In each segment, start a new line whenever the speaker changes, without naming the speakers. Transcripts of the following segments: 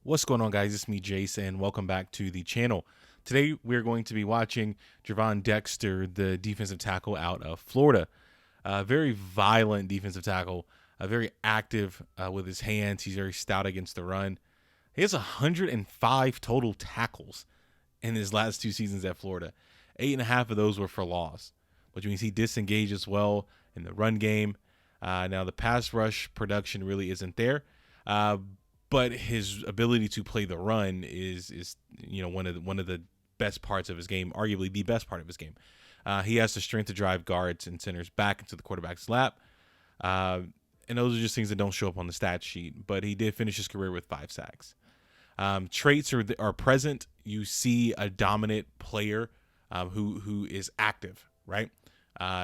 What's going on, guys? It's me, Jason, and welcome back to the channel. Today, we're going to be watching Gervon Dexter, the defensive tackle out of Florida. Very violent defensive tackle, very active with his hands. He's very stout against the run. He has 105 total tackles in his last two seasons at Florida. 8.5 of those were for loss, which means he disengages well in the run game. Now, the pass rush production really isn't there. But his ability to play the run is one of the best parts of his game, arguably the best part of his game. He has the strength to drive guards and centers back into the quarterback's lap, and those are just things that don't show up on the stat sheet. But he did finish his career with 5 sacks. Traits are present. You see a dominant player who is active, right?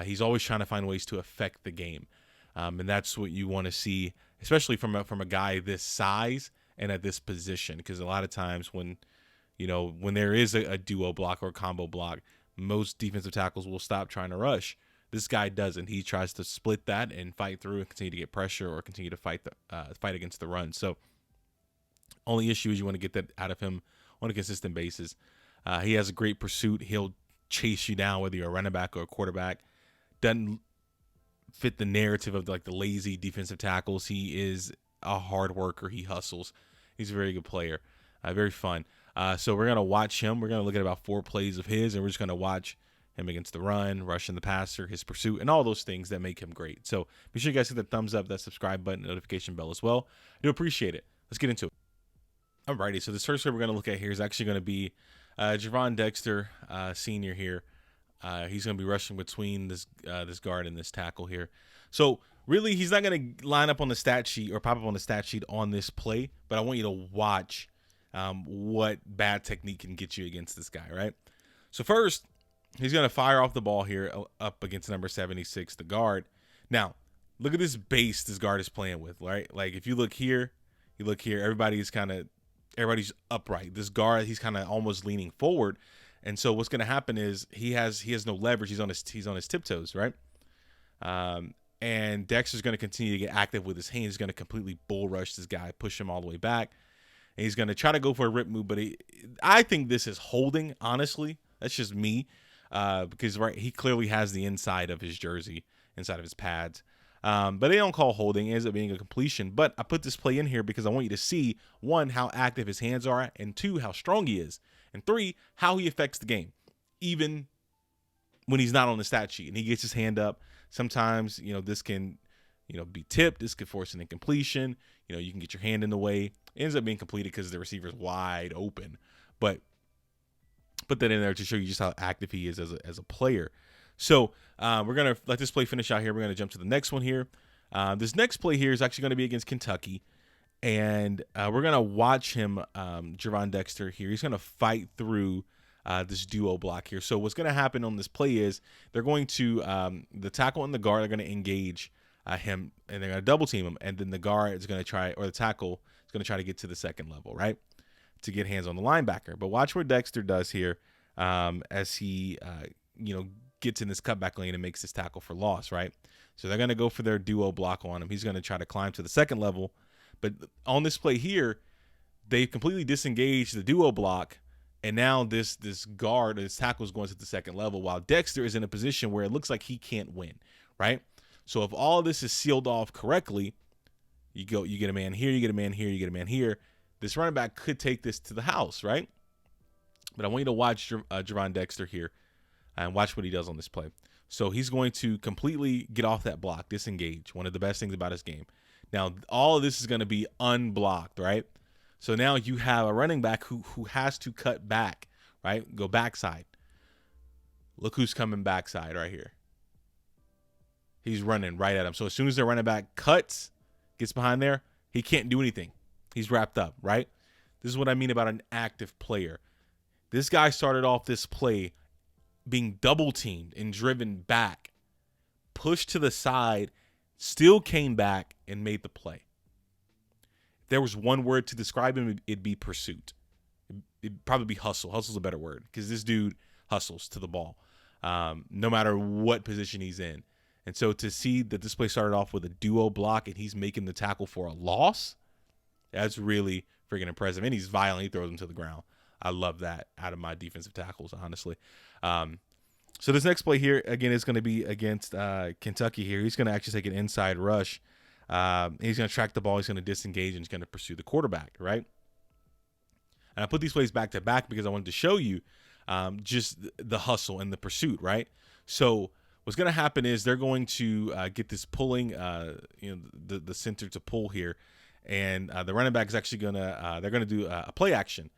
He's always trying to find ways to affect the game, and that's what you want to see, especially from a guy this size and at this position. Because a lot of times when there is a duo block or a combo block, most defensive tackles will stop trying to rush. This guy doesn't. He tries to split that and fight through and continue to get pressure or continue to fight against the run. So only issue is you want to get that out of him on a consistent basis. He has a great pursuit. He'll chase you down whether you're a running back or a quarterback. Doesn't fit the narrative of like the lazy defensive tackles. He is a hard worker. He hustles. He's a very good player. Very fun. So we're going to watch him. We're going to look at about 4 plays of his, and we're just going to watch him against the run, rushing the passer, his pursuit, and all those things that make him great. So be sure you guys hit the thumbs up, that subscribe button, notification bell as well. I do appreciate it. Let's get into it. Alrighty, so this first play we're going to look at here is actually going to be Gervon Dexter, senior here. He's going to be rushing between this guard and this tackle here. So really, he's not going to line up on the stat sheet or pop up on the stat sheet on this play, but I want you to watch what bad technique can get you against this guy, right? So first, he's going to fire off the ball here up against number 76, the guard. Now, look at this base this guard is playing with, right? Like if you look here, everybody's upright. This guard, he's kind of almost leaning forward. And so what's going to happen is he has no leverage. He's on his tiptoes, right? And Dexter's going to continue to get active with his hands. He's going to completely bull rush this guy, push him all the way back. And he's going to try to go for a rip move, but I think this is holding, honestly. That's just me, because he clearly has the inside of his jersey, inside of his pads. But they don't call holding. It ends up being a completion. But I put this play in here because I want you to see, 1, how active his hands are, and 2, how strong he is, and 3, how he affects the game, even when he's not on the stat sheet and he gets his hand up. Sometimes, this can, be tipped. This could force an incompletion. You can get your hand in the way. It ends up being completed because the receiver's wide open. But put that in there to show you just how active he is as a player. So we're going to let this play finish out here. We're going to jump to the next one here. This next play here is actually going to be against Kentucky. And we're going to watch him, Gervon Dexter here. He's going to fight through this duo block here. So what's going to happen on this play is they're going to, the tackle and the guard are going to engage him, and they're going to double team him. And then the guard is going to try, or the tackle is going to try to get to the second level, right, to get hands on the linebacker. But watch what Dexter does here as he, gets in this cutback lane and makes this tackle for loss, right? So they're going to go for their duo block on him. He's going to try to climb to the second level. But on this play here, they completely disengaged the duo block, and now this guard, this tackle is going to the second level, while Dexter is in a position where it looks like he can't win, right? So if all this is sealed off correctly, you get a man here, you get a man here, you get a man here. This running back could take this to the house, right? But I want you to watch Gervon Dexter here and watch what he does on this play. So he's going to completely get off that block, disengage, one of the best things about his game. Now, all of this is going to be unblocked, right? So now you have a running back who has to cut back, right? Go backside. Look who's coming backside right here. He's running right at him. So as soon as the running back cuts, gets behind there, he can't do anything. He's wrapped up, right? This is what I mean about an active player. This guy started off this play being double teamed and driven back, pushed to the side, still came back and made the play. If there was one word to describe him, it'd be pursuit. It'd probably be hustle. Hustle's a better word because this dude hustles to the ball, no matter what position he's in. And so to see that this play started off with a duo block and he's making the tackle for a loss, that's really freaking impressive. And he's violent. He throws him to the ground. I love that out of my defensive tackles, honestly. So this next play here, again, is going to be against Kentucky here. He's going to actually take an inside rush. He's going to track the ball. He's going to disengage, and he's going to pursue the quarterback, right? And I put these plays back to back because I wanted to show you just the hustle and the pursuit, right? So what's going to happen is they're going to get this pulling, the center to pull here, and the running back is actually going to they're going to do a play action,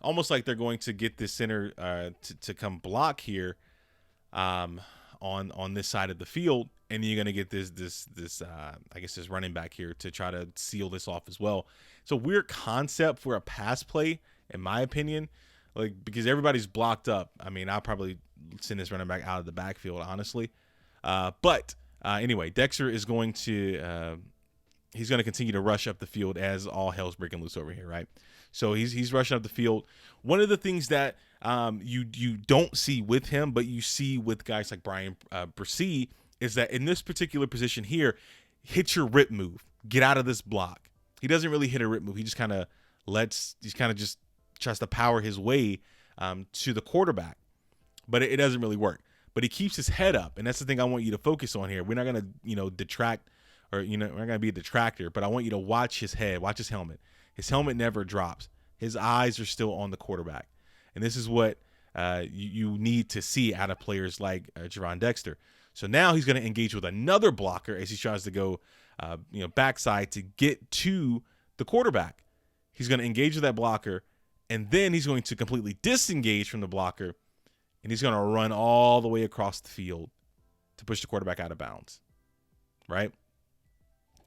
almost like they're going to get this center to come block here on this side of the field, and you're going to get this I guess this running back here to try to seal this off as well. It's a weird concept for a pass play, in my opinion, like because everybody's blocked up. I mean, I'll probably send this running back out of the backfield, honestly. But anyway, Dexter is going to he's going to continue to rush up the field as all hell's breaking loose over here, right? So he's rushing up the field. One of the things that you don't see with him, but you see with guys like Brian Bresee, is that in this particular position here, hit your rip move, get out of this block. He doesn't really hit a rip move. He just kind of just tries to power his way to the quarterback, but it doesn't really work. But he keeps his head up, and that's the thing I want you to focus on here. We're not going to detract, or we're not going to be a detractor, but I want you to watch his head, watch his helmet. His helmet never drops. His eyes are still on the quarterback, and this is what you need to see out of players like Gervon Dexter. So now he's going to engage with another blocker as he tries to go backside to get to the quarterback. He's going to engage with that blocker, and then he's going to completely disengage from the blocker, and he's going to run all the way across the field to push the quarterback out of bounds, right?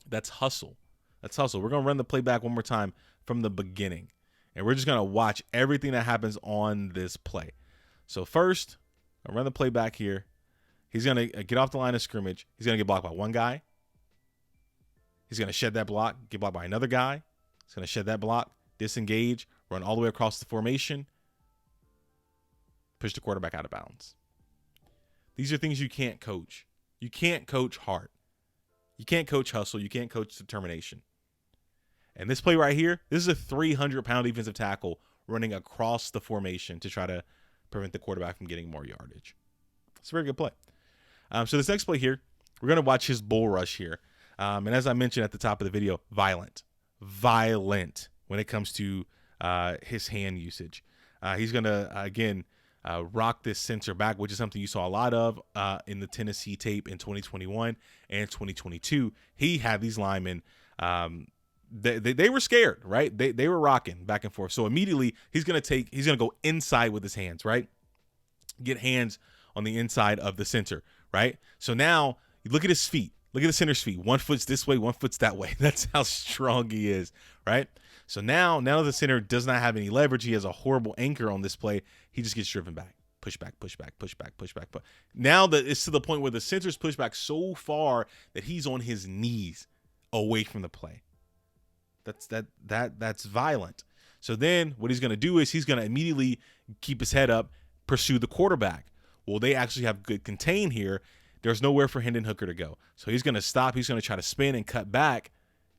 That's hustle. That's hustle. We're going to run the play back one more time from the beginning, and we're just going to watch everything that happens on this play. So first, I'll run the play back here. He's going to get off the line of scrimmage. He's going to get blocked by one guy. He's going to shed that block, get blocked by another guy. He's going to shed that block, disengage, run all the way across the formation, push the quarterback out of bounds. These are things you can't coach. You can't coach heart. You can't coach hustle. You can't coach determination. And this play right here, this is a 300-pound defensive tackle running across the formation to try to prevent the quarterback from getting more yardage. It's a very good play. So this next play here, we're going to watch his bull rush here. And as I mentioned at the top of the video, violent when it comes to his hand usage. He's going to, again, rock this center back, which is something you saw a lot of in the Tennessee tape in 2021 and 2022. He had these linemen, they were scared, right? They were rocking back and forth. So immediately he's going to go inside with his hands, right? Get hands on the inside of the center, right? So now you look at his feet. Look at the center's feet. One foot's this way, one foot's that way. That's how strong he is, right? So now the center does not have any leverage. He has a horrible anchor on this play. He just gets driven back. Push back, push back, push back, push back. But now that it's to the point where the center's pushed back so far that he's on his knees away from the play. That's violent. So then what he's going to do is he's going to immediately keep his head up, pursue the quarterback. Well, they actually have good contain here. There's nowhere for Hendon Hooker to go. So he's going to stop. He's going to try to spin and cut back.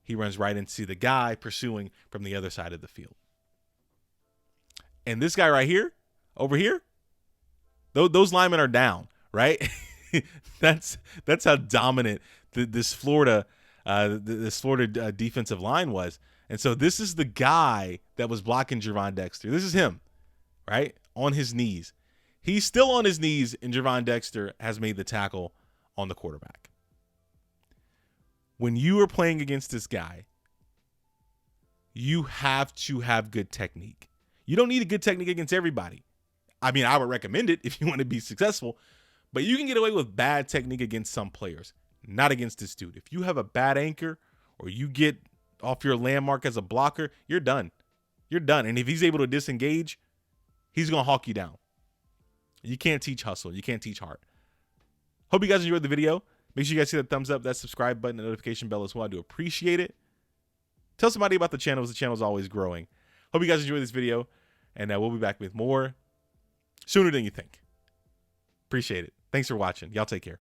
He runs right into the guy pursuing from the other side of the field. And this guy right here, over here, those linemen are down, right? That's how dominant this Florida defensive line was. And so this is the guy that was blocking Gervon Dexter. This is him, right? On his knees. He's still on his knees, and Gervon Dexter has made the tackle on the quarterback. When you are playing against this guy, you have to have good technique. You don't need a good technique against everybody. I mean, I would recommend it if you want to be successful, but you can get away with bad technique against some players, not against this dude. If you have a bad anchor or you get off your landmark as a blocker, you're done. You're done. And if he's able to disengage, he's going to hawk you down. You can't teach hustle. You can't teach heart. Hope you guys enjoyed the video. Make sure you guys hit that thumbs up, that subscribe button, and notification bell as well. I do appreciate it. Tell somebody about the channel. The channel is always growing. Hope you guys enjoyed this video, and we'll be back with more sooner than you think. Appreciate it. Thanks for watching. Y'all take care.